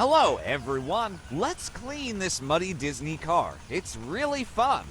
Hello, everyone. Let's clean this muddy Disney car. It's really fun.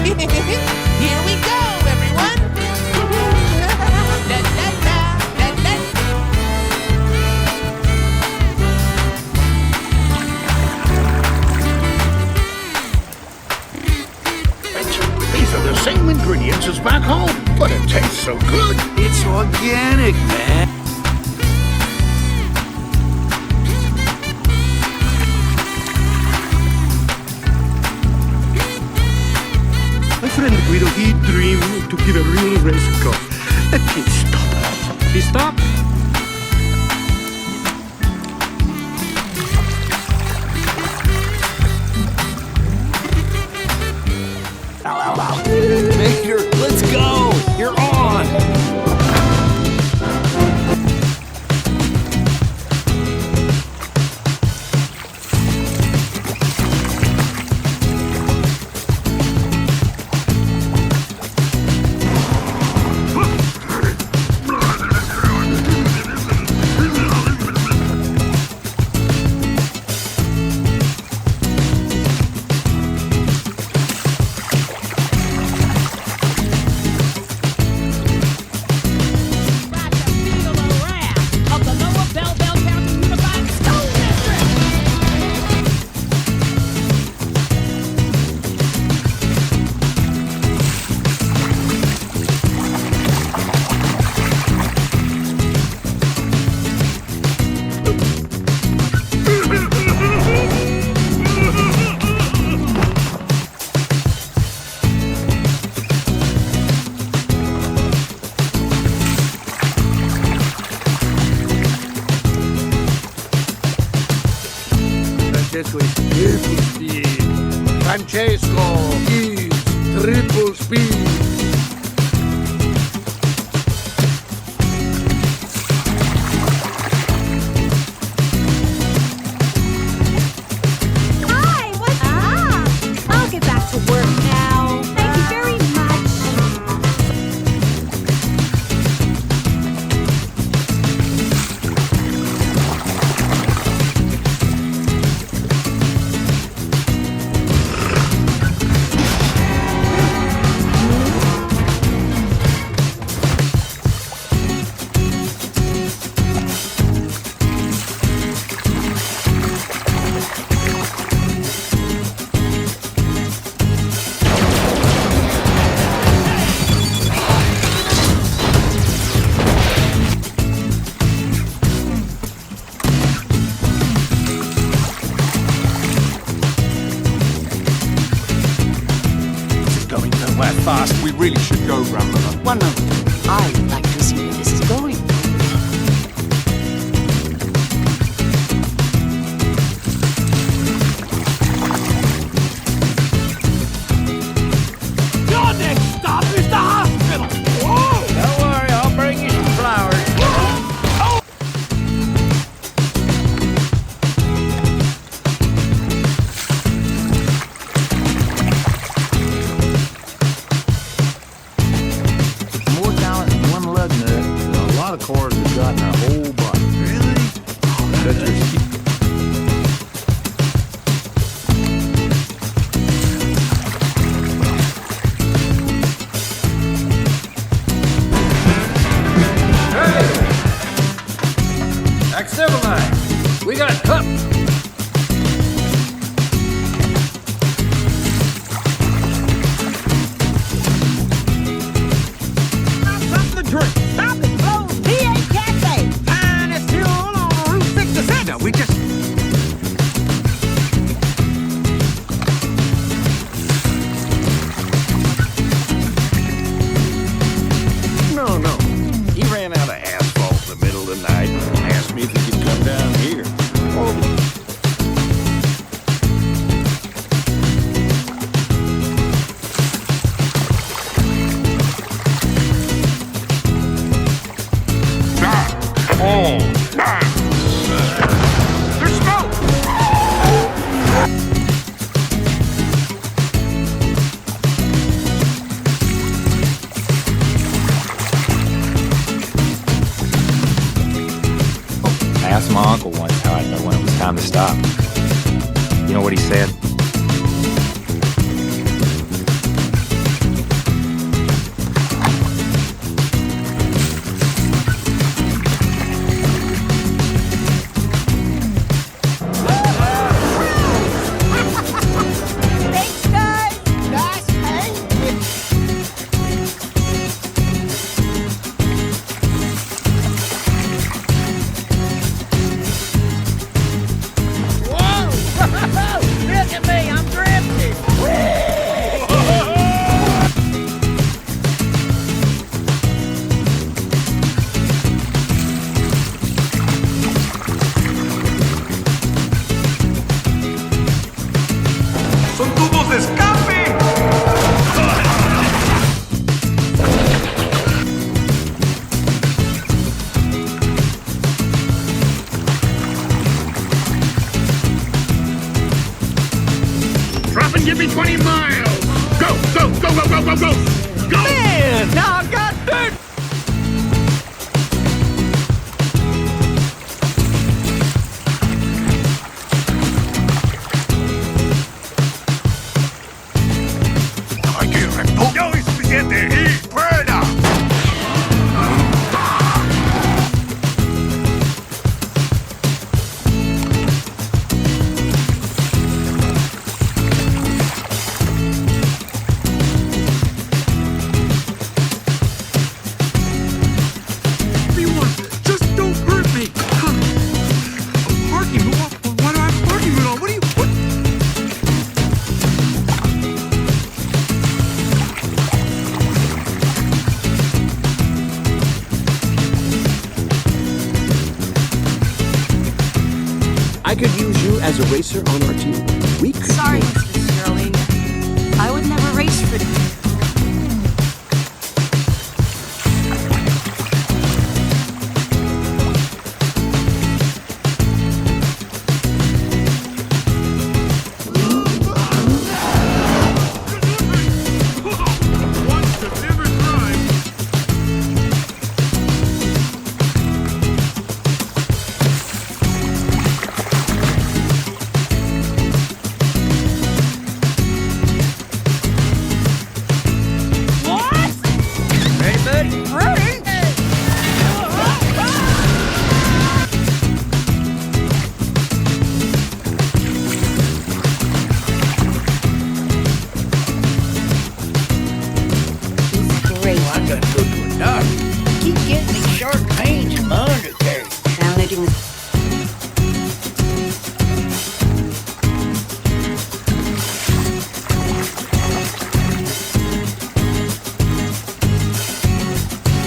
Here we go, everyone! Da, da, da, da, da. These are the same ingredients as back home, but it tastes so good. It's organic, man. My friend Guido, he dreamed to give a real race car. Please stop. Please stop. Vader, let's go. You're on. Triple speed. Francesco is triple speed. Hi, what's up? I'll get back to work now. Thank you very much. Going nowhere fast. We really should go, Grandmother. One moment. I'd like to see where this is going. Your next stop is the hospital. Whoa! Don't worry, I'll bring you some flowers. More talent in one lug nut than a lot of cars have got in their whole body. Really? That's risky. Act civilized. We got cup. Something to drink. Stop it, close. V8 Cafe. Finest fuel on Route 66. No, we just... No. He ran out of asphalt in the middle of the night and asked me if he could come down here. Oh. There's smoke! I asked my uncle once how I'd know when it was time to stop. You know what he said? Thanks, guys. Nice hanging. Whoa! Look at me, I'm drifting. ¡Son tubos de escape! Drop and give me 20 miles! Go! Go! Man, now I've got dirt. ¡Hay que reponer! ¡Ya es suficiente! ¡Y fuera! I could use you as a racer on our team. we could Sorry, do. Mr. Sterling. I would never race for you. I gotta go to a doctor. Keep getting these sharp pains in my undercarriage. Managing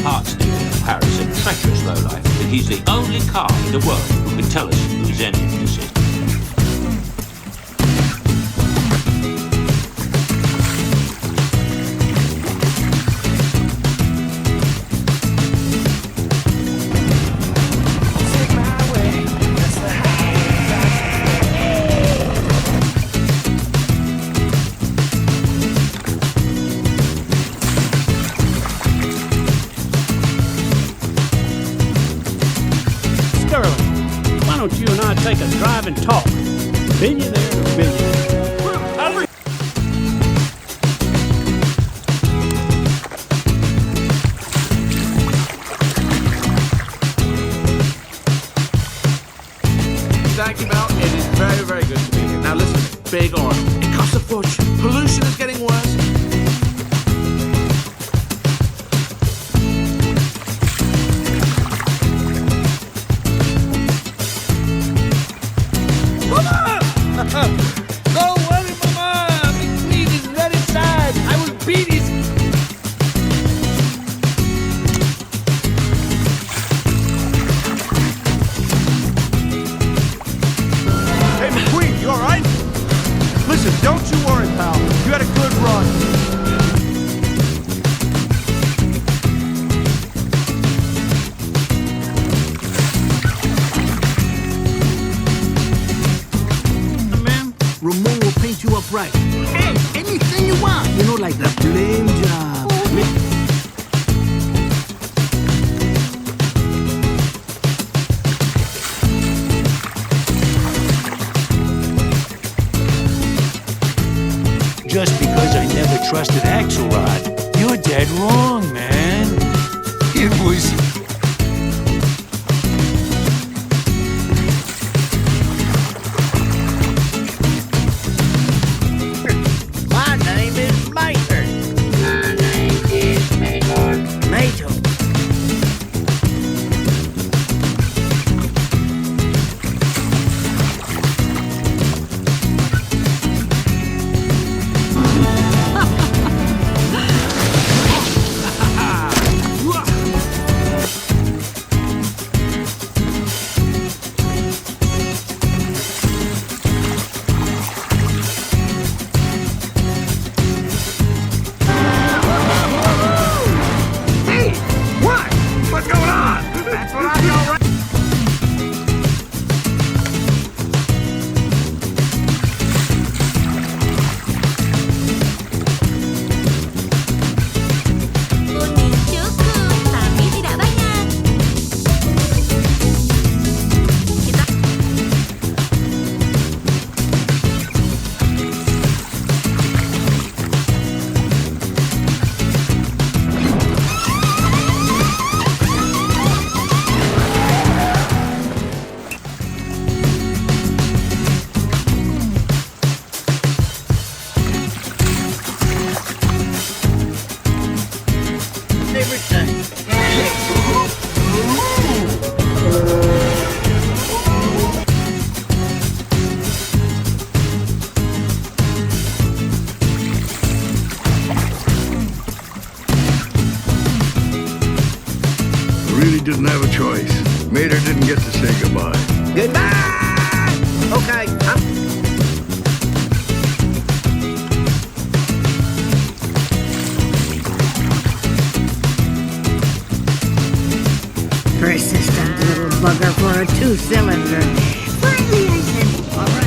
Heart's dealing in Paris, a treacherous lowlife, but he's the only car in the world who can tell us whose engine this is. Sterling, why don't you and I take a drive and talk? Billionaire to billionaire. Thank you, Mel. It is very, very good to be here. Now listen, big oil. It costs a fortune. Pollution is getting worse. Mama! Go worry, Mama! The meat is right inside. I will beat it. Hey, McQueen, you all right? Listen, don't you worry, pal. You had a good run. Man, Ramon will paint you up right. Hey, anything you want. You know, like the blame job. Just because I never trusted Axelrod, you're dead wrong, man. It was... My name is Mater. My name is Mater. Mater. Really didn't have a choice. Mater didn't get to say goodbye. Goodbye! Okay, Persistent little bugger for a two-cylinder. Finally, I said, all right.